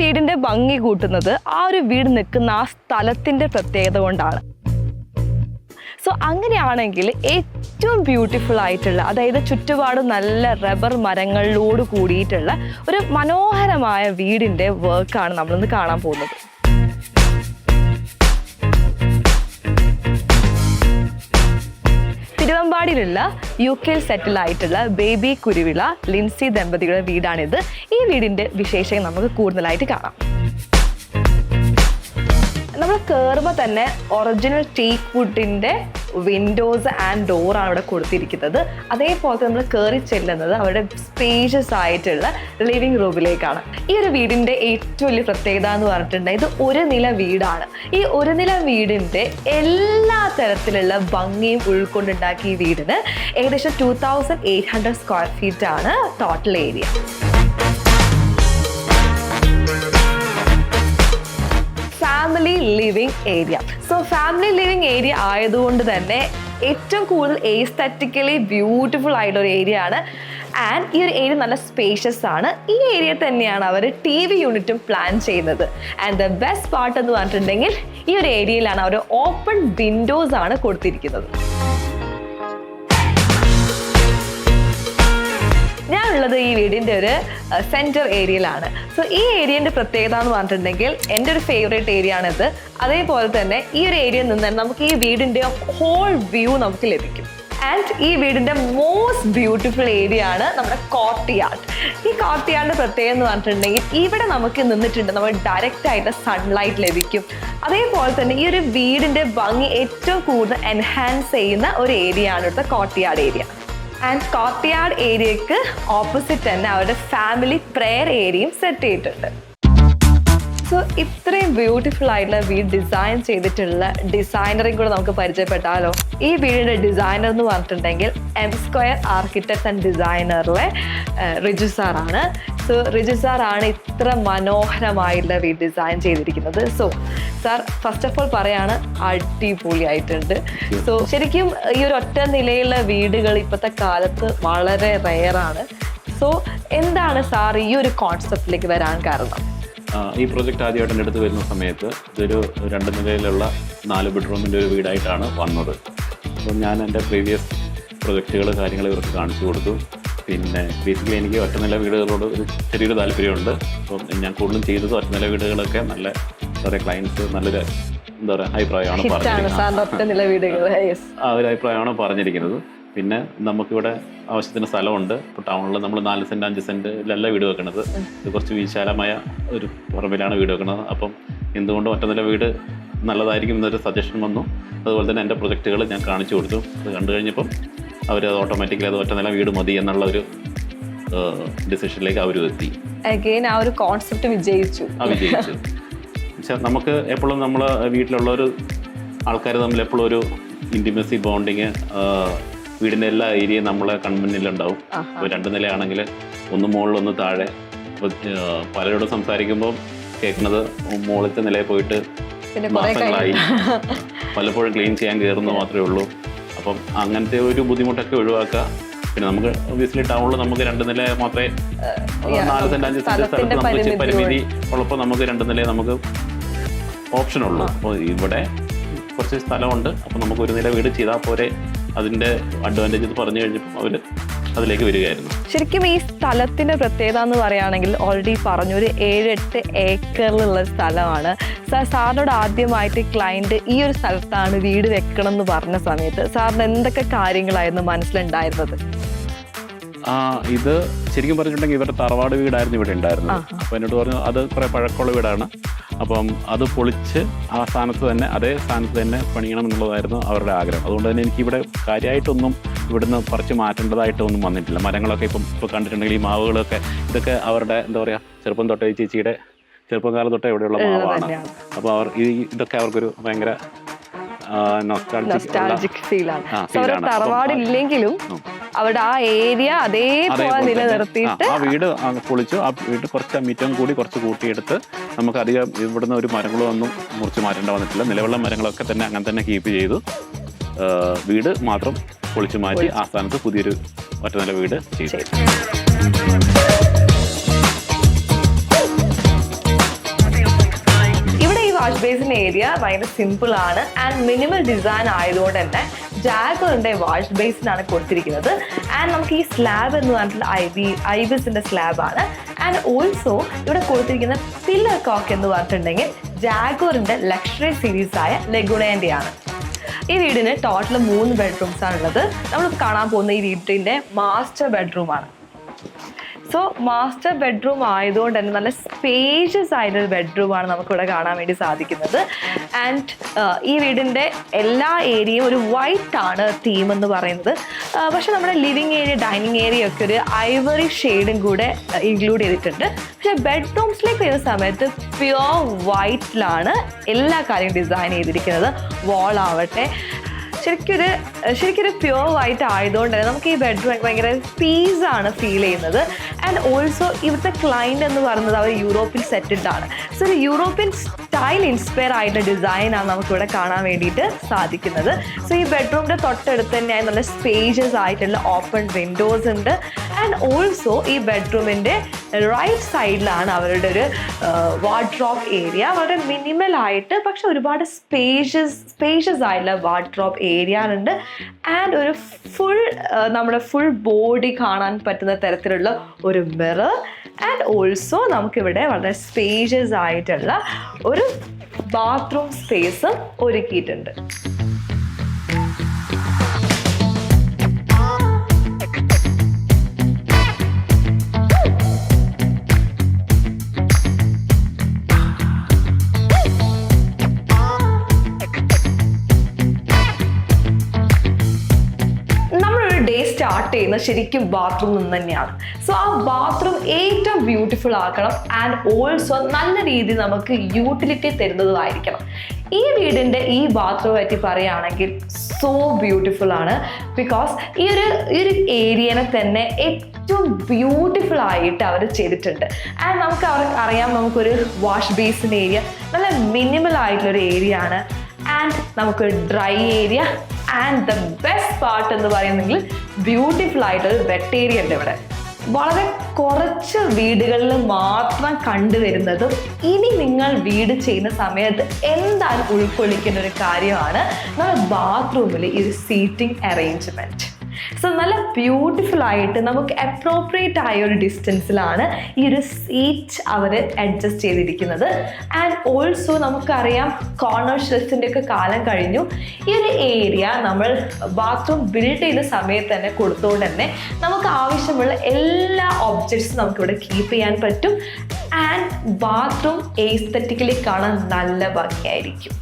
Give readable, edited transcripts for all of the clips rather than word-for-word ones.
വീടിന്റെ ഭംഗി കൂട്ടുന്നത് ആ ഒരു വീട് നിൽക്കുന്ന ആ സ്ഥലത്തിന്റെ പ്രത്യേകത കൊണ്ടാണ്. സോ അങ്ങനെയാണെങ്കിൽ ഏറ്റവും ബ്യൂട്ടിഫുൾ ആയിട്ടുള്ള, അതായത് ചുറ്റുപാടും നല്ല റബ്ബർ മരങ്ങളിലോട് കൂടിയിട്ടുള്ള ഒരു മനോഹരമായ വീടിന്റെ വർക്കാണ് നമ്മളിന്ന് കാണാൻ പോകുന്നത്. തിരുവമ്പാടിയിലുള്ള UK സെറ്റിൽ ആയിട്ടുള്ള ബേബി കുരുവിള ലിൻസി ദമ്പതികളുടെ വീടാണിത്. ഈ വീടിന്റെ വിശേഷം നമുക്ക് കൂടുതലായിട്ട് കാണാം. നമ്മൾ കയറുമ്പോൾ തന്നെ ഒറിജിനൽ ടീക്ക് വുഡിന്റെ വിൻഡോസ് ആൻഡ് ഡോറാണ് അവിടെ കൊടുത്തിരിക്കുന്നത്. അതേപോലെ നമ്മൾ കയറി ചെല്ലുന്നത് അവരുടെ സ്പേഷ്യസ് ആയിട്ടുള്ള ലിവിങ് റൂമിലേക്കാണ്. ഈ ഒരു വീടിന്റെ ഏറ്റവും വലിയ പ്രത്യേകത എന്ന് പറഞ്ഞിട്ടുണ്ടെങ്കിൽ ഇത് ഒരു നില വീടാണ്. ഈ ഒരു നില വീടിന്റെ എല്ലാ തരത്തിലുള്ള ഭംഗിയും ഉൾക്കൊണ്ടുണ്ടാക്കിയ ഈ വീടിന് ഏകദേശം 2800 സ്ക്വയർ ഫീറ്റ് ആണ് total area. Family living area. So family living area ആയതുകൊണ്ട് തന്നെ ഏറ്റവും കൂടുതൽ എസ്തെറ്റിക്കലി ബ്യൂട്ടിഫുൾ ആയിട്ടുള്ള ഒരു ഏരിയ ആണ്. ആൻഡ് ഈ ഒരു ഏരിയ നല്ല സ്പേഷ്യസ് ആണ്. ഈ ഏരിയ തന്നെയാണ് അവർ TV യൂണിറ്റും പ്ലാൻ ചെയ്യുന്നത്. ആൻഡ് ദ ബെസ്റ്റ് പാർട്ട് എന്ന് പറഞ്ഞിട്ടുണ്ടെങ്കിൽ ഈ ഒരു ഏരിയയിലാണ് അവർ ഓപ്പൺ വിൻഡോസ് ആണ് കൊടുത്തിരിക്കുന്നത്. ഞാനുള്ളത് ഈ വീടിൻ്റെ ഒരു സെൻറ്റർ ഏരിയയിലാണ്. സോ ഈ ഏരിയൻ്റെ പ്രത്യേകത എന്ന് പറഞ്ഞിട്ടുണ്ടെങ്കിൽ എൻ്റെ ഒരു ഫേവറേറ്റ് ഏരിയ ആണിത്. അതേപോലെ തന്നെ ഈ ഒരു ഏരിയയിൽ നിന്ന് തന്നെ നമുക്ക് ഈ വീടിൻ്റെ ഹോൾ വ്യൂ നമുക്ക് ലഭിക്കും. ആൻഡ് ഈ വീടിൻ്റെ മോസ്റ്റ് ബ്യൂട്ടിഫുൾ ഏരിയ ആണ് നമ്മുടെ കോർട്ട്യാർഡ്. ഈ കോർട്ട്യാർഡിൻ്റെ പ്രത്യേകത എന്ന് പറഞ്ഞിട്ടുണ്ടെങ്കിൽ ഇവിടെ നമുക്ക് നിന്നിട്ടുണ്ട് നമുക്ക് ഡയറക്റ്റ് ആയിട്ട് സൺലൈറ്റ് ലഭിക്കും. അതേപോലെ തന്നെ ഈ ഒരു വീടിൻ്റെ ഭംഗി ഏറ്റവും കൂടുതൽ എൻഹാൻസ് ചെയ്യുന്ന ഒരു ഏരിയ ആണ് ഇവിടുത്തെ കോർട്ട്യാർഡ് ഏരിയ. ആൻഡ് കോർട്ട്യാർഡ് ഏരിയക്ക് ഓപ്പോസിറ്റ് തന്നെ അവരുടെ ഫാമിലി പ്രെയർ ഏരിയയും സെറ്റ് ചെയ്തിട്ടുണ്ട്. സോ ഇത്രയും ബ്യൂട്ടിഫുൾ ആയിട്ടുള്ള വീട് ഡിസൈൻ ചെയ്തിട്ടുള്ള ഡിസൈനറേയും കൂടെ നമുക്ക് പരിചയപ്പെട്ടാലോ. ഈ വീടിൻ്റെ ഡിസൈനർ എന്ന് പറഞ്ഞിട്ടുണ്ടെങ്കിൽ M2 ആർക്കിടെക്ട്സ് ആൻഡ് ഡിസൈനറിലെ റിജു സാറാണ്. സോ റിജു സാറാണ് ഇത്ര മനോഹരമായിട്ടുള്ള വീട് ഡിസൈൻ ചെയ്തിരിക്കുന്നത്. So sir first of all പറയാണ് അടിപൊളിയായിട്ടുണ്ട്. സോ ശരിക്കും ഈ ഒരു ഒറ്റ നിലയുള്ള വീടുകൾ ഇപ്പോഴത്തെ കാലത്ത് വളരെ റെയറാണ്. സോ എന്താണ് സാർ ഈ ഒരു കോൺസെപ്റ്റിലേക്ക് വരാൻ കാരണം? ഈ പ്രൊജക്റ്റ് ആദ്യമായിട്ട് എൻ്റെ അടുത്ത് വരുന്ന സമയത്ത് ഇതൊരു 2 നിലയിലുള്ള 4 ബെഡ്റൂമിൻ്റെ ഒരു വീടായിട്ടാണ് വന്നത്. അപ്പം ഞാൻ എൻ്റെ പ്രീവിയസ് പ്രൊജക്റ്റുകൾ കാര്യങ്ങൾ ഇവർക്ക് കാണിച്ചു കൊടുത്തു. പിന്നെ ബേസിക്കലി എനിക്ക് ഒറ്റനില വീടുകളോട് ഒരു ചെറിയൊരു താല്പര്യമുണ്ട്. അപ്പം ഞാൻ കൂടുതലും ചെയ്തത് ഒറ്റനില വീടുകളൊക്കെ നല്ല എന്താ പറയുക ക്ലയൻസ് നല്ലൊരു എന്താ പറയുക അഭിപ്രായമാണ് ആ ഒരു അഭിപ്രായമാണ് പറഞ്ഞിരിക്കുന്നത്. പിന്നെ നമുക്കിവിടെ ആവശ്യത്തിന് സ്ഥലമുണ്ട്. ഇപ്പോൾ ടൗണിൽ നമ്മൾ 4 സെൻറ്റ് 5 സെൻറ്റിലല്ല വീട് വെക്കുന്നത്. ഇത് കുറച്ച് വിശാലമായ ഒരു പറമ്പിലാണ് വീട് വെക്കുന്നത്. അപ്പം എന്തുകൊണ്ടും ഒറ്റനില വീട് നല്ലതായിരിക്കും എന്നൊരു സജഷൻ വന്നു. അതുപോലെ തന്നെ എൻ്റെ പ്രൊജക്റ്റുകൾ ഞാൻ കാണിച്ചു കൊടുത്തു. അത് കണ്ടു കഴിഞ്ഞപ്പം അവർ ഓട്ടോമാറ്റിക്കലി അത് ഒറ്റനില വീട് മതി എന്നുള്ള ഒരു ഡിസിഷനിലേക്ക് അവർ എത്തി. ആ ഒരു കോൺസെപ്റ്റ് വിജയിച്ചു. പക്ഷേ നമുക്ക് എപ്പോഴും നമ്മൾ വീട്ടിലുള്ള ഒരു ആൾക്കാർ തമ്മിൽ എപ്പോഴും ഒരു ഇൻറ്റിമസി ബോണ്ടിങ് വീടിൻ്റെ എല്ലാ ഏരിയയും നമ്മളെ കൺമുന്നിലുണ്ടാവും. ഇപ്പോൾ 2 നിലയാണെങ്കിൽ ഒന്ന് മുകളിൽ ഒന്ന് താഴെ. അപ്പോൾ പലരോടും സംസാരിക്കുമ്പോൾ കേൾക്കുന്നത് മുകളിലത്തെ നിലയിൽ പോയിട്ട് മാസങ്ങളായി പലപ്പോഴും ക്ലീൻ ചെയ്യാൻ കയറുന്നത് മാത്രമേ ഉള്ളൂ. അപ്പം അങ്ങനത്തെ ഒരു ബുദ്ധിമുട്ടൊക്കെ ഒഴിവാക്കുക. പിന്നെ നമുക്ക് ഒബ്വിയസ്ലി ടൗണിൽ നമുക്ക് 2 നില മാത്രമേ 4 സെൻറ്റ് 5 സെൻറ്റ് സ്ഥലത്ത് നമുക്ക് പരിമിതി ഉള്ളപ്പോൾ നമുക്ക് 2 നില നമുക്ക് ഓപ്ഷനുള്ളൂ. അപ്പോൾ ഇവിടെ കുറച്ച് സ്ഥലമുണ്ട്. അപ്പോൾ നമുക്ക് ഒരു നില വീട് ചെയ്താൽ പോരെ. അതിൻ്റെ അഡ്വാൻറ്റേജ് പറഞ്ഞു കഴിഞ്ഞപ്പോൾ അവർ അതിലേക്ക് വരികയായിരുന്നു. ശരിക്കും ഈ സ്ഥലത്തിൻ്റെ പ്രത്യേകത എന്ന് പറയുകയാണെങ്കിൽ ഓൾറെഡി പറഞ്ഞു ഒരു 7-8 ഏക്കറിലുള്ള സ്ഥലമാണ്. സാറിനോട് ആദ്യമായിട്ട് ക്ലയൻറ്റ് ഈ ഒരു സ്ഥലത്താണ് വീട് വെക്കണം എന്ന് പറഞ്ഞ സമയത്ത് സാറിന് എന്തൊക്കെ കാര്യങ്ങളായിരുന്നു മനസ്സിലുണ്ടായിരുന്നത്? ഇത് ശരിക്കും പറഞ്ഞിട്ടുണ്ടെങ്കിൽ ഇവരുടെ തറവാട് വീടായിരുന്നു ഇവിടെ ഉണ്ടായിരുന്നത്. അപ്പോൾ എന്നോട് പറഞ്ഞു അത് കുറേ പഴക്കമുള്ള വീടാണ്. അപ്പം അത് പൊളിച്ച് ആ സ്ഥാനത്ത് തന്നെ അതേ സ്ഥാനത്ത് തന്നെ പണിയണം എന്നുള്ളതായിരുന്നു അവരുടെ ആഗ്രഹം. അതുകൊണ്ട് തന്നെ എനിക്കിവിടെ കാര്യമായിട്ടൊന്നും ഇവിടുന്ന് പറിച്ച് മാറ്റേണ്ടതായിട്ടൊന്നും വന്നിട്ടില്ല. മരങ്ങളൊക്കെ ഇപ്പോൾ കണ്ടിട്ടുണ്ടെങ്കിൽ ഈ മാവുകളൊക്കെ ഇതൊക്കെ അവരുടെ എന്താ പറയുക ചെറുപ്പം തൊട്ടേ ചേച്ചിയുടെ ചെറുപ്പകാലം തൊട്ടേ ഇവിടെയുള്ള മാവാണ്. അപ്പോൾ ഇതൊക്കെ അവർക്കൊരു ഭയങ്കര നൊസ്റ്റാൾജിക് ഫീലാണ്. തറവാടില്ലെങ്കിലും അവിടെ ആ ഏരിയ അതേപോലെ നിലനിർത്തിയിട്ട് ആ വീട് പൊളിച്ചു. ആ വീട് കുറച്ച് മിറ്റം കൂടി കുറച്ച് കൂട്ടിയെടുത്ത് നമുക്ക് അധികം ഇവിടുന്ന് ഒരു മരങ്ങളൊന്നും മുറിച്ച് മാറ്റേണ്ട വന്നിട്ടില്ല. നിലവിലുള്ള മരങ്ങളൊക്കെ തന്നെ അങ്ങനെ തന്നെ കീപ്പ് ചെയ്തു. വീട് മാത്രം പൊളിച്ചു മാറ്റി ആ സ്ഥാനത്ത് പുതിയൊരു ഒറ്റനില വീട് ചെയ്തു. വാഷ് ബേസിൻ ഏരിയ ഭയങ്കര സിമ്പിൾ ആണ് ആൻഡ് മിനിമൽ ഡിസൈൻ ആയതുകൊണ്ട് തന്നെ ജാഗോറിന്റെ വാഷ് ബേസിനാണ് കൊടുത്തിരിക്കുന്നത്. ആൻഡ് നമുക്ക് ഈ സ്ലാബ് എന്ന് പറഞ്ഞിട്ടുള്ള ഐബിസിന്റെ സ്ലാബാണ്. ആൻഡ് ഓൾസോ ഇവിടെ കൊടുത്തിരിക്കുന്ന പില്ലർ കോക്ക് എന്ന് പറഞ്ഞിട്ടുണ്ടെങ്കിൽ ജാഗോറിന്റെ ലക്ഷറി സീരീസ് ആയ ലെഗുണേന്റെ ആണ്. ഈ വീടിന് ടോട്ടൽ 3 ബെഡ്റൂംസ് ആണുള്ളത്. നമ്മൾ കാണാൻ പോകുന്ന ഈ വീടിന്റെ മാസ്റ്റർ ബെഡ്റൂമാണ്. സോ മാസ്റ്റർ ബെഡ്റൂം ആയതുകൊണ്ട് തന്നെ നല്ല സ്പേഷ്യസ് ആയിട്ടൊരു ബെഡ്റൂമാണ് നമുക്കിവിടെ കാണാൻ വേണ്ടി സാധിക്കുന്നത്. ആൻഡ് ഈ വീടിൻ്റെ എല്ലാ ഏരിയയും ഒരു വൈറ്റ് ആണ് തീം എന്ന് പറയുന്നത്. പക്ഷെ നമ്മുടെ ലിവിങ് ഏരിയ, ഡൈനിങ് ഏരിയ ഒക്കെ ഒരു ഐവറി ഷെയ്ഡും കൂടെ ഇൻക്ലൂഡ് ചെയ്തിട്ടുണ്ട്. പക്ഷെ ബെഡ്റൂംസിലേക്ക് വരുന്ന സമയത്ത് പ്യുവർ വൈറ്റിലാണ് എല്ലാ കാര്യവും ഡിസൈൻ ചെയ്തിരിക്കുന്നത്. വാൾ ആവട്ടെ ശരിക്കൊരു പ്യുവർ വൈറ്റ് ആയതുകൊണ്ട് തന്നെ നമുക്ക് ഈ ബെഡ്റൂം ഭയങ്കര പീസാണ് ഫീൽ ചെയ്യുന്നത്. ആൻഡ് ഓൾസോ ഇവിടുത്തെ ക്ലൈൻറ്റ് എന്ന് പറയുന്നത് അവർ യൂറോപ്യൻ സെറ്റിൽഡ് ആണ്. സോ ഒരു യൂറോപ്യൻ സ്റ്റൈൽ ഇൻസ്പയർ ആയിട്ടുള്ള ഡിസൈനാണ് നമുക്കിവിടെ കാണാൻ വേണ്ടിയിട്ട് സാധിക്കുന്നത്. സോ ഈ ബെഡ്റൂമിൻ്റെ തൊട്ടടുത്ത് തന്നെയായി നല്ല സ്പേഷ്യസ് ആയിട്ടുള്ള ഓപ്പൺ വിൻഡോസ് ഉണ്ട്. ആൻഡ് ഓൾസോ ഈ ബെഡ്റൂമിൻ്റെ റൈറ്റ് സൈഡിലാണ് അവരുടെ ഒരു വാർഡ്രോബ് ഏരിയ. വളരെ മിനിമൽ ആയിട്ട് പക്ഷെ ഒരുപാട് സ്പേഷ്യസ് ആയിട്ടുള്ള വാർഡ്രോബ് ഏരിയ ഉണ്ട്. ആൻഡ് ഒരു നമ്മുടെ ഫുൾ ബോഡി കാണാൻ പറ്റുന്ന തരത്തിലുള്ള ഒരു മിറർ. ആൻഡ് ഓൾസോ നമുക്കിവിടെ വളരെ സ്പേഷ്യസ് ആയിട്ടുള്ള ഒരു ബാത്റൂം സ്പേസും ഒരുക്കിയിട്ടുണ്ട്. സ്റ്റാർട്ട് ചെയ്യുന്നത് ശരിക്കും ബാത്റൂം നിന്ന് തന്നെയാണ്. സോ ആ ബാത്റൂം ഏറ്റവും ബ്യൂട്ടിഫുൾ ആക്കണം ആൻഡ് ഓൾസോ നല്ല രീതിയിൽ നമുക്ക് യൂട്ടിലിറ്റി തരുന്നതായിരിക്കണം. ഈ വീടിൻ്റെ ഈ ബാത്റൂം പറ്റി പറയുകയാണെങ്കിൽ സോ ബ്യൂട്ടിഫുൾ ആണ്. ബിക്കോസ് ഈ ഒരു ഏരിയനെ തന്നെ ഏറ്റവും ബ്യൂട്ടിഫുൾ ആയിട്ട് അവർ ചെയ്തിട്ടുണ്ട്. ആൻഡ് നമുക്ക് അറിയാം, നമുക്കൊരു വാഷ് ബേസിൻ ഏരിയ നല്ല മിനിമൽ ആയിട്ടുള്ളൊരു ഏരിയ ആണ്. ആൻഡ് നമുക്ക് dry area and the best part എന്ന് പറയുന്നെങ്കിൽ ബ്യൂട്ടിഫുൾ ആയിട്ടൊരു വെറ്റ് ഏരിയ ഉണ്ട് ഇവിടെ. വളരെ കുറച്ച് വീടുകളിൽ മാത്രം കണ്ടുവരുന്നതും ഇനി നിങ്ങൾ വീട് ചെയ്യുന്ന സമയത്ത് എന്തായാലും ഉൾക്കൊള്ളിക്കുന്ന ഒരു കാര്യമാണ് നമ്മുടെ ബാത്റൂമിൽ ഈ ഒരു സീറ്റിംഗ് അറേഞ്ച്മെൻറ്റ്. സോ നല്ല ബ്യൂട്ടിഫുൾ ആയിട്ട് നമുക്ക് അപ്രോപ്രിയേറ്റ് ആയ ഒരു ഡിസ്റ്റൻസിലാണ് ഈ ഒരു സീറ്റ് അവർ അഡ്ജസ്റ്റ് ചെയ്തിരിക്കുന്നത്. ആൻഡ് ഓൾസോ നമുക്കറിയാം കോർണർ ഷെൽഫിൻ്റെ ഒക്കെ കാലം കഴിഞ്ഞു. ഈ ഒരു ഏരിയ നമ്മൾ ബാത്റൂം ബിൽഡ് ചെയ്ത സമയത്ത് തന്നെ കൊടുത്തുകൊണ്ട് തന്നെ നമുക്ക് ആവശ്യമുള്ള എല്ലാ ഒബ്ജക്ട്സും നമുക്കിവിടെ കീപ്പ് ചെയ്യാൻ പറ്റും. ആൻഡ് ബാത്റൂം എസ്തെറ്റിക്കലി കാണാൻ നല്ല ഭംഗിയായിരിക്കും.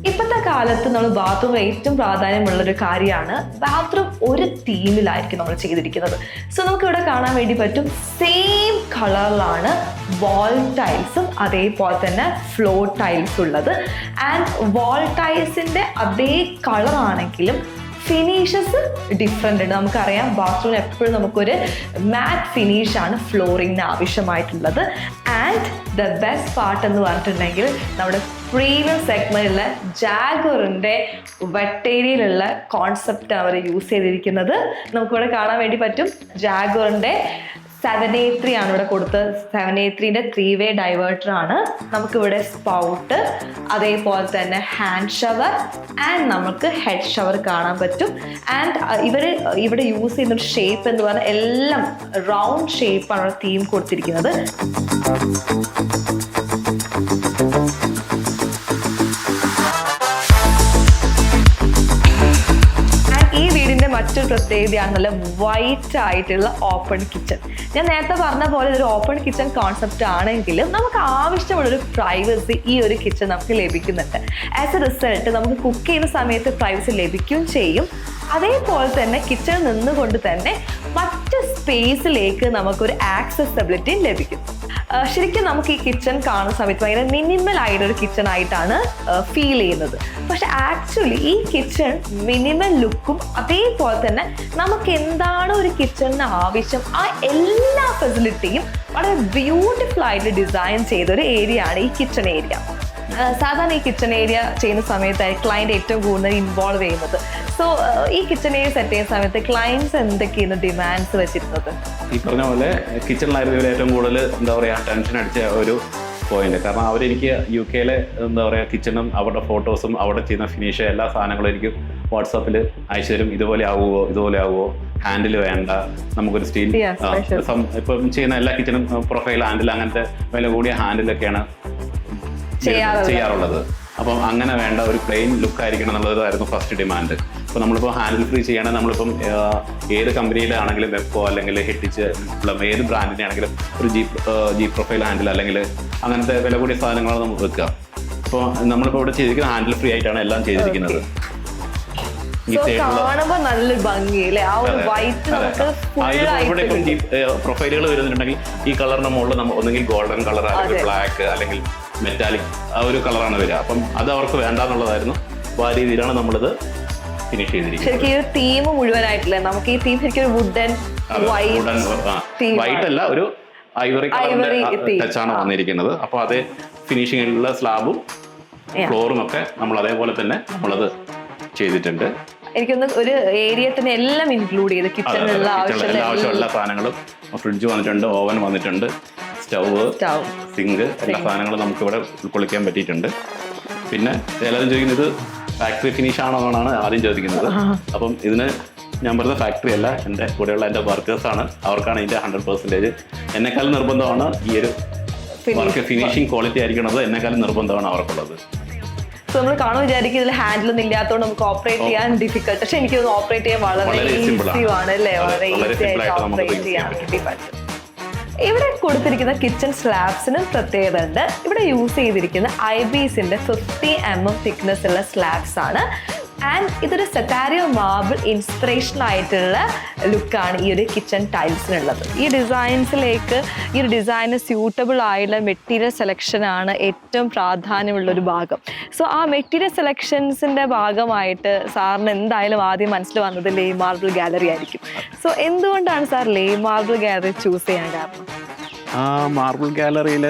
ഇപ്പോഴത്തെ കാലത്ത് നമ്മൾ ബാത്റൂം ഏറ്റവും പ്രാധാന്യമുള്ളൊരു കാര്യമാണ് ബാത്റൂം ഒരു തീമിലായിരിക്കും നമ്മൾ ചെയ്തിരിക്കുന്നത്. സോ നമുക്കിവിടെ കാണാൻ വേണ്ടി പറ്റും സെയിം കളറിലാണ് വാൾ ടൈൽസും അതേപോലെ തന്നെ ഫ്ലോർ ടൈൽസ് ഉള്ളത്. ആൻഡ് വാൾ ടൈൽസിൻ്റെ അതേ കളറാണെങ്കിലും ഫിനിഷസ് ഡിഫറെൻ്റ് ഉണ്ട്. നമുക്കറിയാം ബാത്റൂമിൽ എപ്പോഴും നമുക്കൊരു മാറ്റ് ഫിനിഷാണ് ഫ്ലോറിങ്ങിന് ആവശ്യമായിട്ടുള്ളത്. ആൻഡ് ദ ബെസ്റ്റ് പാർട്ട് എന്ന് പറഞ്ഞിട്ടുണ്ടെങ്കിൽ നമ്മുടെ പ്രീമിയം സെഗ്മെൻറ്റിലെ ജാഗോറിൻ്റെ വെറ്റ് ഏരിയയിലുള്ള കോൺസെപ്റ്റ് അവർ യൂസ് ചെയ്തിരിക്കുന്നത്. നമുക്കിവിടെ കാണാൻ വേണ്ടി പറ്റും ജാഗോറിൻ്റെ 783 ആണ് ഇവിടെ കൊടുത്തത്. 783ൻ്റെ 3-way ഡൈവേർട്ടർ ആണ്. നമുക്കിവിടെ സ്പൗട്ട്, അതേപോലെ തന്നെ ഹാൻഡ് ഷവർ ആൻഡ് നമുക്ക് ഹെഡ് ഷവർ കാണാൻ പറ്റും. ആൻഡ് ഇവിടെ യൂസ് ചെയ്യുന്ന ഒരു ഷേപ്പ് എന്ന് പറഞ്ഞാൽ എല്ലാം റൗണ്ട് ഷേപ്പാണ് തീം കൊടുത്തിരിക്കുന്നത്. മറ്റൊരു പ്രത്യേകതയാണ് നല്ല വൈറ്റ് ആയിട്ടുള്ള ഓപ്പൺ കിച്ചൺ. ഞാൻ നേരത്തെ പറഞ്ഞ പോലെ ഇതൊരു ഓപ്പൺ കിച്ചൺ കോൺസെപ്റ്റ് ആണെങ്കിലും നമുക്ക് ആവശ്യമുള്ളൊരു പ്രൈവസി ഈ ഒരു കിച്ചൺ നമുക്ക് ലഭിക്കുന്നുണ്ട്. ആസ് എ റിസൾട്ട് നമുക്ക് കുക്ക് ചെയ്യുന്ന സമയത്ത് പ്രൈവസി ലഭിക്കുകയും ചെയ്യും. അതേപോലെ തന്നെ കിച്ചണിൽ നിന്നുകൊണ്ട് തന്നെ മറ്റ് സ്പേസിലേക്ക് നമുക്കൊരു ആക്സസിബിലിറ്റി ലഭിക്കും. ശരിക്കും നമുക്ക് ഈ കിച്ചൺ കാണുന്ന സമയത്ത് ഭയങ്കര മിനിമൽ ആയിട്ടൊരു കിച്ചൺ ആയിട്ടാണ് ഫീൽ ചെയ്യുന്നത്. പക്ഷെ ആക്ച്വലി ഈ കിച്ചൺ മിനിമൽ ലുക്കും അതേപോലെ തന്നെ നമുക്ക് എന്താണ് ഒരു കിച്ചണിന് ആവശ്യം ആ എല്ലാ ഫെസിലിറ്റിയും വളരെ ബ്യൂട്ടിഫുൾ ആയിട്ട് ഡിസൈൻ ചെയ്തൊരു ഏരിയ ആണ് ഈ കിച്ചൺ ഏരിയ. സാധാരണ ഈ കിച്ചൺ ഏരിയ ചെയ്യുന്ന സമയത്തായി ക്ലയൻറ്റ് ഏറ്റവും കൂടുതൽ ഇൻവോൾവ് ചെയ്യുന്നത്. സോ ഈ കിച്ചൺ ഏരിയ സെറ്റ് ചെയ്യുന്ന സമയത്ത് ക്ലയൻറ്റ്സ് എന്തൊക്കെയാണ് ഡിമാൻഡ്സ് വെച്ചിരുന്നത്? ഈ പറഞ്ഞ പോലെ കിച്ചണിലായിരുന്നു ഇവർ ഏറ്റവും കൂടുതൽ എന്താ പറയുക ടെൻഷൻ അടിച്ച ഒരു പോയിന്റ്. കാരണം അവരെനിക്ക് UK എന്താ പറയുക കിച്ചണും അവരുടെ ഫോട്ടോസും അവിടെ ചെയ്യുന്ന ഫിനിഷ് എല്ലാ സാധനങ്ങളും എനിക്ക് വാട്സാപ്പിൽ അയച്ചു തരും. ഇതുപോലെ ആവുമോ, ഹാൻഡിൽ വേണ്ട, നമുക്കൊരു സ്റ്റീൽ ഇപ്പം ചെയ്യുന്ന എല്ലാ കിച്ചണും പ്രൊഫൈൽ ഹാൻഡിൽ അങ്ങനത്തെ വില കൂടിയ ഹാൻഡിലൊക്കെയാണ് ചെയ്യാറുള്ളത്. അപ്പം അങ്ങനെ വേണ്ട, ഒരു പ്ലെയിൻ ലുക്ക് ആയിരിക്കണം എന്നുള്ളതായിരുന്നു ഫസ്റ്റ് ഡിമാൻഡ്. അപ്പോൾ നമ്മളിപ്പോൾ ഹാൻഡിൽ ഫ്രീ ചെയ്യണമെങ്കിൽ നമ്മളിപ്പം ഏത് കമ്പനിയിലാണെങ്കിലും വെപ്പോ അല്ലെങ്കിൽ ഹിറ്റിച്ച് ഏത് ബ്രാൻഡിനെ ആണെങ്കിലും ഒരു ജി പ്രൊഫൈൽ ഹാൻഡിൽ അല്ലെങ്കിൽ അങ്ങനത്തെ വില കൂടിയ സാധനങ്ങളാണ് നമുക്ക് വെക്കുക. അപ്പോൾ നമ്മളിപ്പോൾ ഇവിടെ ചെയ്തിരിക്കുന്ന ഹാൻഡിൽ ഫ്രീ ആയിട്ടാണ് എല്ലാം ചെയ്തിരിക്കുന്നത്. പ്രൊഫൈലുകൾ വരുന്നുണ്ടെങ്കിൽ ഈ കളറിന് മുകളിൽ നമ്മൾ ഒന്നെങ്കിൽ ഗോൾഡൻ കളർ അല്ലെങ്കിൽ ബ്ലാക്ക് അല്ലെങ്കിൽ മെറ്റാലിക് ആ ഒരു കളറാണ് വരിക. അപ്പം അത് അവർക്ക് വേണ്ടാന്നുള്ളതായിരുന്നു. അപ്പോൾ ആ രീതിയിലാണ് നമ്മളിത് ഫിനിഷ് ചെയ്തിരിക്കുന്നത്. ശരിക്കും ഈ തീം മുഴുവനായിട്ടില്ലേ, നമുക്ക് ഈ തീം ശരിക്കും വുഡൻ വൈറ്റ് അല്ല, ഒരു ഐവറി കളറിന്റെ ടച്ചാണ് വന്നിരിക്കുന്നത്. അപ്പോൾ അതേ ഫിനിഷിങ്ങിലുള്ള സ്ലാബും ഫ്ലോറും ഒക്കെ നമ്മൾ അതേപോലെ തന്നെ നമ്മളത് ചെയ്തിട്ടുണ്ട്. എനിക്കൊന്ന് ഒരു ഏരിയ തന്നെ എല്ലാം ഇൻക്ലൂഡ് ചെയ്ത് കിച്ചണിലുള്ള ആവശ്യമുള്ള സാധനങ്ങളും, ഫ്രിഡ്ജ് വന്നിട്ടുണ്ട്, ഓവൻ വന്നിട്ടുണ്ട്, സ്റ്റൗവ്, സിങ്ക്, എല്ലാ സാധനങ്ങളും നമുക്കിവിടെ ഉൾക്കൊള്ളിക്കാൻ പറ്റിയിട്ടുണ്ട്. പിന്നെ എല്ലാവരും ചോദിക്കുന്നത് ഫാക്ടറി ഫിനിഷ് ആണോ എന്നാണ് ആദ്യം ചോദിക്കുന്നത്. അപ്പം ഇതിന് ഞാൻ പറഞ്ഞ ഫാക്ടറി അല്ല, എൻ്റെ കൂടെയുള്ള എൻ്റെ വർക്കേഴ്സാണ്, അവർക്കാണ് ഇതിൻ്റെ 100%. എന്നെക്കാളും നിർബന്ധമാണ് ഈ ഒരു വർക്ക് ഫിനിഷിങ് ക്വാളിറ്റി ആയിരിക്കണത്, എന്നെക്കാളും നിർബന്ധമാണ് അവർക്കുള്ളത്. നമ്മൾ കാണും വിചാരിക്കും ഇതിൽ ഹാൻഡിലൊന്നും ഇല്ലാത്തതുകൊണ്ട് നമുക്ക് ഓപ്പറേറ്റ് ചെയ്യാൻ ഡിഫിക്കൽട്ട്. പക്ഷെ എനിക്ക് ഓപ്പറേറ്റ് ചെയ്യാൻ വളരെ ഈസിയാണ് അല്ലേ, വളരെ ഈസി ആയിട്ട് ഓപ്പറേറ്റ് ചെയ്യാൻ വേണ്ടി പറ്റും. ഇവിടെ കൊടുത്തിരിക്കുന്ന കിച്ചൺ സ്ലാബ്സിന് പ്രത്യേകത ഉണ്ട്. ഇവിടെ യൂസ് ചെയ്തിരിക്കുന്ന IBSന്റെ 50 mm തിക്നെസ് ഉള്ള സ്ലാബ്സ് ആണ്. ആൻഡ് ഇതൊരു സെറ്റാരിയോ മാർബിൾ ഇൻസ്പിറേഷൻ ആയിട്ടുള്ള ലുക്കാണ് ഈ ഒരു കിച്ചൺ ടൈൽസിനുള്ളത്. ഈ ഡിസൈൻസിലേക്ക് ഈ ഒരു ഡിസൈന് സ്യൂട്ടബിൾ ആയുള്ള മെറ്റീരിയൽ സെലക്ഷനാണ് ഏറ്റവും പ്രാധാന്യമുള്ളൊരു ഭാഗം. സോ ആ മെറ്റീരിയൽ സെലക്ഷൻസിൻ്റെ ഭാഗമായിട്ട് സാറിന് എന്തായാലും ആദ്യം മനസ്സിൽ വന്നത് ലേ മാർബിൾ ഗാലറി ആയിരിക്കും. സോ എന്തുകൊണ്ടാണ് സാർ ലേ മാർബിൾ ഗാലറി ചൂസ് ചെയ്യാൻ കാരണം? മാർബിൾ ഗാലറിയിൽ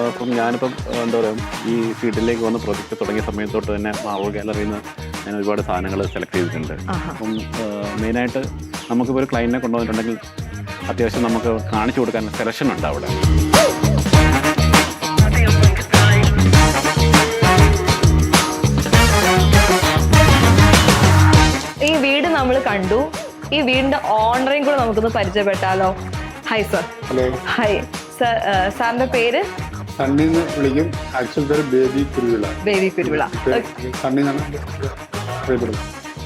ഇപ്പം ഞാനിപ്പം എന്താ പറയുക ഈ ഫീൽഡിലേക്ക് വന്ന് പ്രൊജക്റ്റ് തുടങ്ങിയ സമയത്തോട്ട് തന്നെ മാർബിൾ ഗാലറിയിൽ നിന്ന് ഞാൻ ഒരുപാട് സാധനങ്ങൾ സെലക്ട് ചെയ്തിട്ടുണ്ട്. അപ്പം മെയിനായിട്ട് നമുക്കിപ്പോൾ ഒരു ക്ലയൻറ്റിനെ കൊണ്ടുവന്നിട്ടുണ്ടെങ്കിൽ അത്യാവശ്യം നമുക്ക് കാണിച്ചു കൊടുക്കാൻ സെലക്ഷൻ ഉണ്ട് അവിടെ. ഈ വീട് നമ്മൾ കണ്ടു, ഈ വീടിൻ്റെ ഓണറേയും കൂടെ നമുക്കൊന്ന് പരിചയപ്പെട്ടാലോ? Hi sir. Hello. Hi sir. സാറിന്റെ പേര്? സണ്ണിന്ന് വിളിക്കും. ആക്ച്വൽ പേര് Baby Kuruvila. Baby Kuruvila.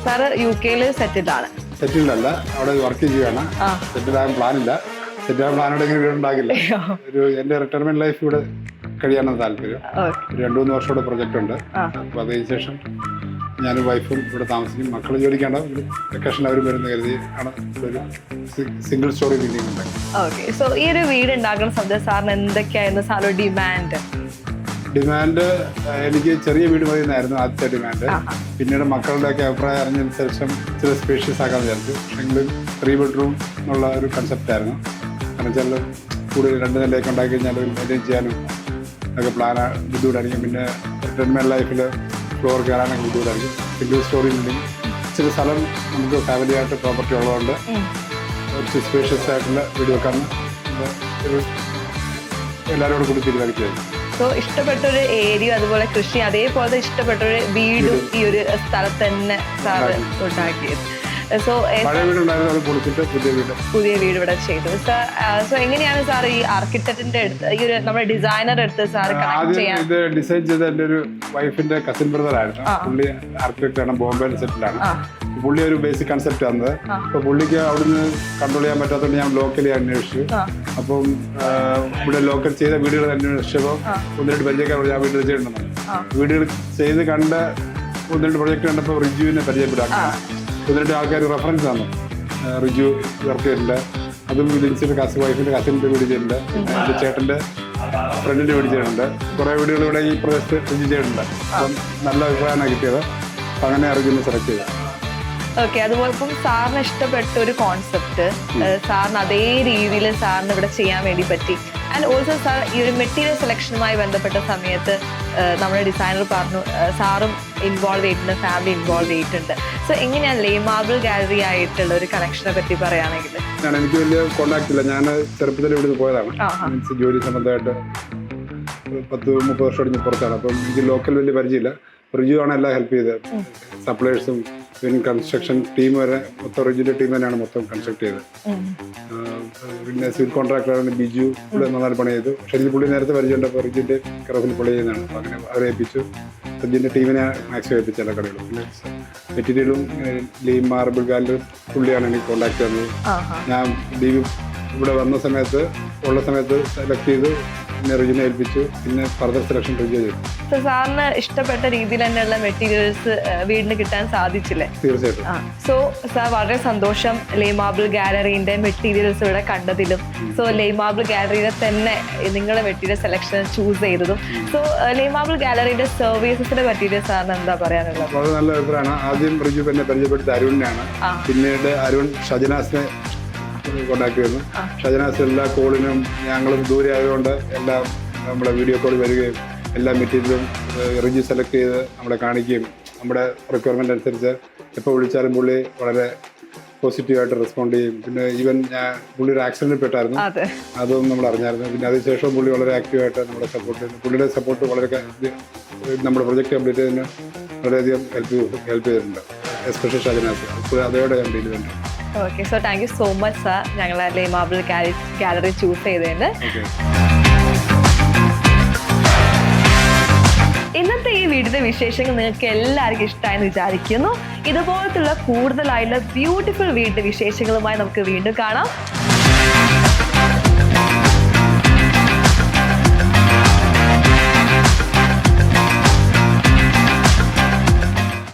Sir UK settled ആണ്? സെറ്റിൽഡ് അല്ല, അവിടെ വർക്ക് ചെയ്യുകയാണ്. സെറ്റിൽഡ് ആകാൻ പ്ലാനില്ല. സെറ്റിൽ ആകാൻ പ്ലാനോടെ വീട് ഉണ്ടാകില്ല. എൻ്റെ റിട്ടയർമെന്റ് ലൈഫ് ഇവിടെ കഴിയാനാണ് താല്പര്യം. 2-3 വർഷം ഇവിടെ പ്രൊജക്റ്റ് ഉണ്ട്. അപ്പോൾ അതിന് ശേഷം ഞാനും വൈഫും ഇവിടെ താമസിക്കും. മക്കൾ ജോലിക്കാണ്, വെക്കേഷൻ അവർ വരുന്ന കരുതി ആണ് ഒരു സിംഗിൾ സ്റ്റോറി ബിൽഡിംഗ് ഉണ്ട്. ഓക്കെ. സോ ഈ ഒരു വീട് ഉണ്ടാക്കുന്ന സമയത്ത് സാറിന് എന്തൊക്കെയായിരുന്നു സാറിന് ഡിമാൻഡ്? എനിക്ക് ചെറിയ വീട് മതിയെന്നായിരുന്നു ആദ്യത്തെ ഡിമാൻഡ്. പിന്നീട് മക്കളുടെയൊക്കെ അഭിപ്രായം അറിഞ്ഞതിന് ശേഷം ചില സ്പേഷ്യസ് ആക്കാൻ വിചാരിച്ചു. എങ്കിലും 3 ബെഡ്റൂം എന്നുള്ള ഒരു കൺസെപ്റ്റായിരുന്നു. കാരണം വെച്ചാൽ കൂടുതൽ 2 നിലയൊക്കെ ഉണ്ടാക്കി കഴിഞ്ഞാൽ മെയിൻറ്റെയിൻ ചെയ്യാനും ഒക്കെ ബുദ്ധിമുട്ടായിരിക്കും. പിന്നെ റിട്ടയർമെന്റ് ലൈഫിൽ ഫ്ലോർ കയറാനൊക്കെ ബുദ്ധിമുട്ടായിരിക്കും. സിംഗിൾ സ്റ്റോറി ബിൽഡിംഗ്, ഇച്ചിരി സ്ഥലം നമുക്ക് ഫാമിലിയായിട്ട് പ്രോപ്പർട്ടി ഉള്ളതുകൊണ്ട് കുറച്ച് സ്പേഷ്യസ് ആയിട്ടുള്ള വീട് വെക്കാമെന്ന് ഒരു എല്ലാവരോടും കൂടി തീരുമാനിക്കുകയായിരുന്നു. സോ ഇഷ്ടപ്പെട്ടൊരു ഏരിയ, അതുപോലെ കൃഷി, അതേപോലെ ഇഷ്ടപ്പെട്ടൊരു വീടും ഈ ഒരു സ്ഥലത്ത് തന്നെ സാറ് ഉണ്ടാക്കിയത്. സോ പുതിയ വീട് ഇവിടെ ചെയ്തു. സോ എങ്ങനെയാണ് സാർ ഈ ആർക്കിടെക്റ്റിന്റെ അടുത്ത് ഈ ഒരു നമ്മുടെ ഡിസൈനറുടെ അടുത്ത് സാർ ഇത് ഡിസൈൻ ചെയ്ത എൻ്റെ ഒരു വൈഫിന്റെ കസിൻ ബ്രദർ ആയിരുന്നു. പുള്ളി ആർക്കിടെക്ട് ആണ്, ബോംബെയിൽ സെറ്റിലാണ്. പുള്ളി ഒരു ബേസിക് കൺസെപ്റ്റ് തന്നത്. അപ്പൊ പുള്ളിക്ക് അവിടുന്ന് കൺട്രോൾ ചെയ്യാൻ പറ്റാത്തതുകൊണ്ട് ഞാൻ ലോക്കലി അന്വേഷിച്ചു. അപ്പം ഇവിടെ ലോക്കൽ ചെയ്ത വീടുകൾ അന്വേഷിച്ചപ്പോൾ 1-2 പരിചയക്കാരോട് ഞാൻ വീട്ടിൽ ചെയ്തിട്ടുണ്ടെന്ന്. വീടുകൾ ചെയ്ത് കണ്ട 1-2 പ്രൊജക്ട് കണ്ടപ്പോൾ റിജുവിനെ പരിചയപ്പെടാം. 1-2 ആൾക്കാർ റെഫറൻസ് തന്നു. റിജു വർക്ക് ചെയ്തിട്ടുണ്ട്. അതും ലിൻസിന്റെ വൈഫിന്റെ കസിൻ്റെ വീട് ചെയ്തിട്ടുണ്ട്. എൻ്റെ ചേട്ടൻ്റെ ഫ്രണ്ടിൻ്റെ വീട് ചെയ്തിട്ടുണ്ട്. കുറേ വീടുകൾ ഇവിടെ ഈ പ്രദേശത്ത് റിജു ചെയ്തിട്ടുണ്ട്. അപ്പം നല്ല അഭിപ്രായമാണ് കിട്ടിയത്. അങ്ങനെ റിജുവിനെ സെലക്ട് ചെയ്തത്. ഓക്കെ. അതുപോലെ ഇപ്പം സാറിന് ഇഷ്ടപ്പെട്ട ഒരു കോൺസെപ്റ്റ് സാറിന് അതേ രീതിയിൽ സാറിന് ഇവിടെ ചെയ്യാൻ വേണ്ടി പറ്റി. ആൻഡ് ഓൾസോ സാർ ഈ ഒരു മെറ്റീരിയൽ സെലക്ഷനുമായി ബന്ധപ്പെട്ട സമയത്ത് നമ്മുടെ ഡിസൈനർ പറഞ്ഞു സാറും ഇൻവോൾവ് ചെയ്തിട്ടുണ്ട്, ഫാമിലി ഇൻവോൾവ് ചെയ്തിട്ടുണ്ട്. സോ എങ്ങനെയാണ് ലേ മാർബിൾ ഗാലറി ആയിട്ടുള്ള ഒരു കണക്ഷനെ പറ്റി പറയുകയാണെങ്കിൽ? എനിക്ക് വലിയ കോണ്ടാക്ട് ഇല്ല. ഞാൻ ചെറുപ്പത്തിൽ ഇവിടുന്ന് പോയതാണ്. മീൻസ് ജോലി സംബന്ധമായിട്ട് 10-30 വർഷം കഴിഞ്ഞ് പുറത്താണ്. അപ്പം എനിക്ക് ലോക്കൽ വലിയ പരിചയമില്ല. റിജു ആണ് എല്ലാം ഹെൽപ്പ് ചെയ്തത്. സപ്ലൈസും പിന്നെ കൺസ്ട്രക്ഷൻ ടീം വരെ മൊത്തം റിജുവിൻ്റെ ടീം തന്നെയാണ് മൊത്തം കൺസ്ട്രക്ട് ചെയ്തത്. പിന്നെ സിവിൽ കോൺട്രാക്ടറാണ് ബിജു, പുള്ളി നന്നായി പണി ചെയ്തു. പക്ഷേ എനിക്ക് പുള്ളി നേരത്തെ പരിചയമുണ്ടപ്പോൾ റിജുവിൻ്റെ കറഫിൽ പണി ചെയ്യുന്നതാണ്. അപ്പോൾ അങ്ങനെ അവരെ ഏൽപ്പിച്ചു. റിജുവിൻ്റെ ടീമിനെ മാക്സിമം ഏൽപ്പിച്ച എല്ലാ കടകളും. പിന്നെ മെറ്റീരിയലും ലീം മാർബിൾ ഗാലറി പുള്ളിയാണ് എനിക്ക് കോൺടാക്ട് തന്നത്. ഞാൻ ലീവ് ഇവിടെ വന്ന സമയത്ത് ഉള്ള സമയത്ത് സെലക്ട് ചെയ്ത് പിന്നെ റിജിനെ ഏൽപ്പിച്ചു. പിന്നെ ഫർദർ സെലക്ഷൻ റിജു ചെയ്തു. സോ സാറിന് ഇഷ്ടപ്പെട്ട രീതിയിൽ തന്നെയുള്ള മെറ്റീരിയൽസ് വീടിന് കിട്ടാൻ സാധിച്ചില്ലേ? തീർച്ചയായിട്ടും. സോ സാർ വളരെ സന്തോഷം ലേ മാർബിൾ ഗാലറിന്റെ മെറ്റീരിയൽസ് ഇവിടെ കണ്ടതിലും. സോ ലേ മാർബിൾ ഗാലറിയുടെ തന്നെ നിങ്ങളുടെ മെറ്റീരിയൽ സെലക്ഷൻ ചൂസ് ചെയ്തതും. സോ ലേ മാർബിൾ ഗാലറിന്റെ സർവീസസിനെ പറ്റിയിട്ട് സാറിന് എന്താ പറയാനുള്ളത്? വളരെ നല്ല അഭിപ്രായമാണ്. ആദ്യം റിജു എന്നെ പരിചയപ്പെടുത്തി അരുണിനെയാണ്. പിന്നീട് അരുൺ ഷജനാസിനെ കോണ്ടാക്ട് ചെയ്യുന്നു. ഷജനാസ് എല്ലാ കോളിനും ഞങ്ങളും ദൂരെ ആയതുകൊണ്ട് എല്ലാം നമ്മുടെ വീഡിയോ കോൾ വരികയും എല്ലാ മെറ്റീരിയലും റിജു സെലക്ട് ചെയ്ത് നമ്മളെ കാണിക്കുകയും നമ്മുടെ റിക്വയർമെൻ്റ് അനുസരിച്ച് എപ്പോൾ വിളിച്ചാലും പുള്ളി വളരെ പോസിറ്റീവായിട്ട് റെസ്പോണ്ട് ചെയ്യും. പിന്നെ ഈവൻ പുള്ളി ഒരു ആക്സിഡൻറ്റിൽ പെട്ടായിരുന്നു, അതും നമ്മൾ അറിഞ്ഞായിരുന്നു. പിന്നെ അതിനുശേഷം പുള്ളി വളരെ ആക്റ്റീവായിട്ട് നമ്മളെ സപ്പോർട്ട് ചെയ്യുന്നു. പുള്ളിയുടെ സപ്പോർട്ട് വളരെ നമ്മുടെ പ്രൊജക്റ്റ് കംപ്ലീറ്റ് ചെയ്യുന്നതിന് വളരെയധികം ഹെൽപ്പ് ചെയ്തിട്ടുണ്ട്. എസ്പെഷ്യൽ ഷജനാസ് അതോടെ ഞാൻ ഡീൽ ചെയ്യുന്നുണ്ട്. Okay, so thank you so much sir ഞങ്ങളെ ലേ മാർബിൾ ഗാലറി ചൂസ് ചെയ്തതിന്. ഇന്നത്തെ ഈ വീടിന്റെ വിശേഷങ്ങൾ നിങ്ങൾക്ക് എല്ലാവർക്കും ഇഷ്ടമായെന്ന് വിചാരിക്കുന്നു. ഇതുപോലത്തുള്ള കൂടുതലായിട്ടുള്ള ബ്യൂട്ടിഫുൾ വീടിന്റെ വിശേഷങ്ങളുമായി നമുക്ക് വീണ്ടും കാണാം.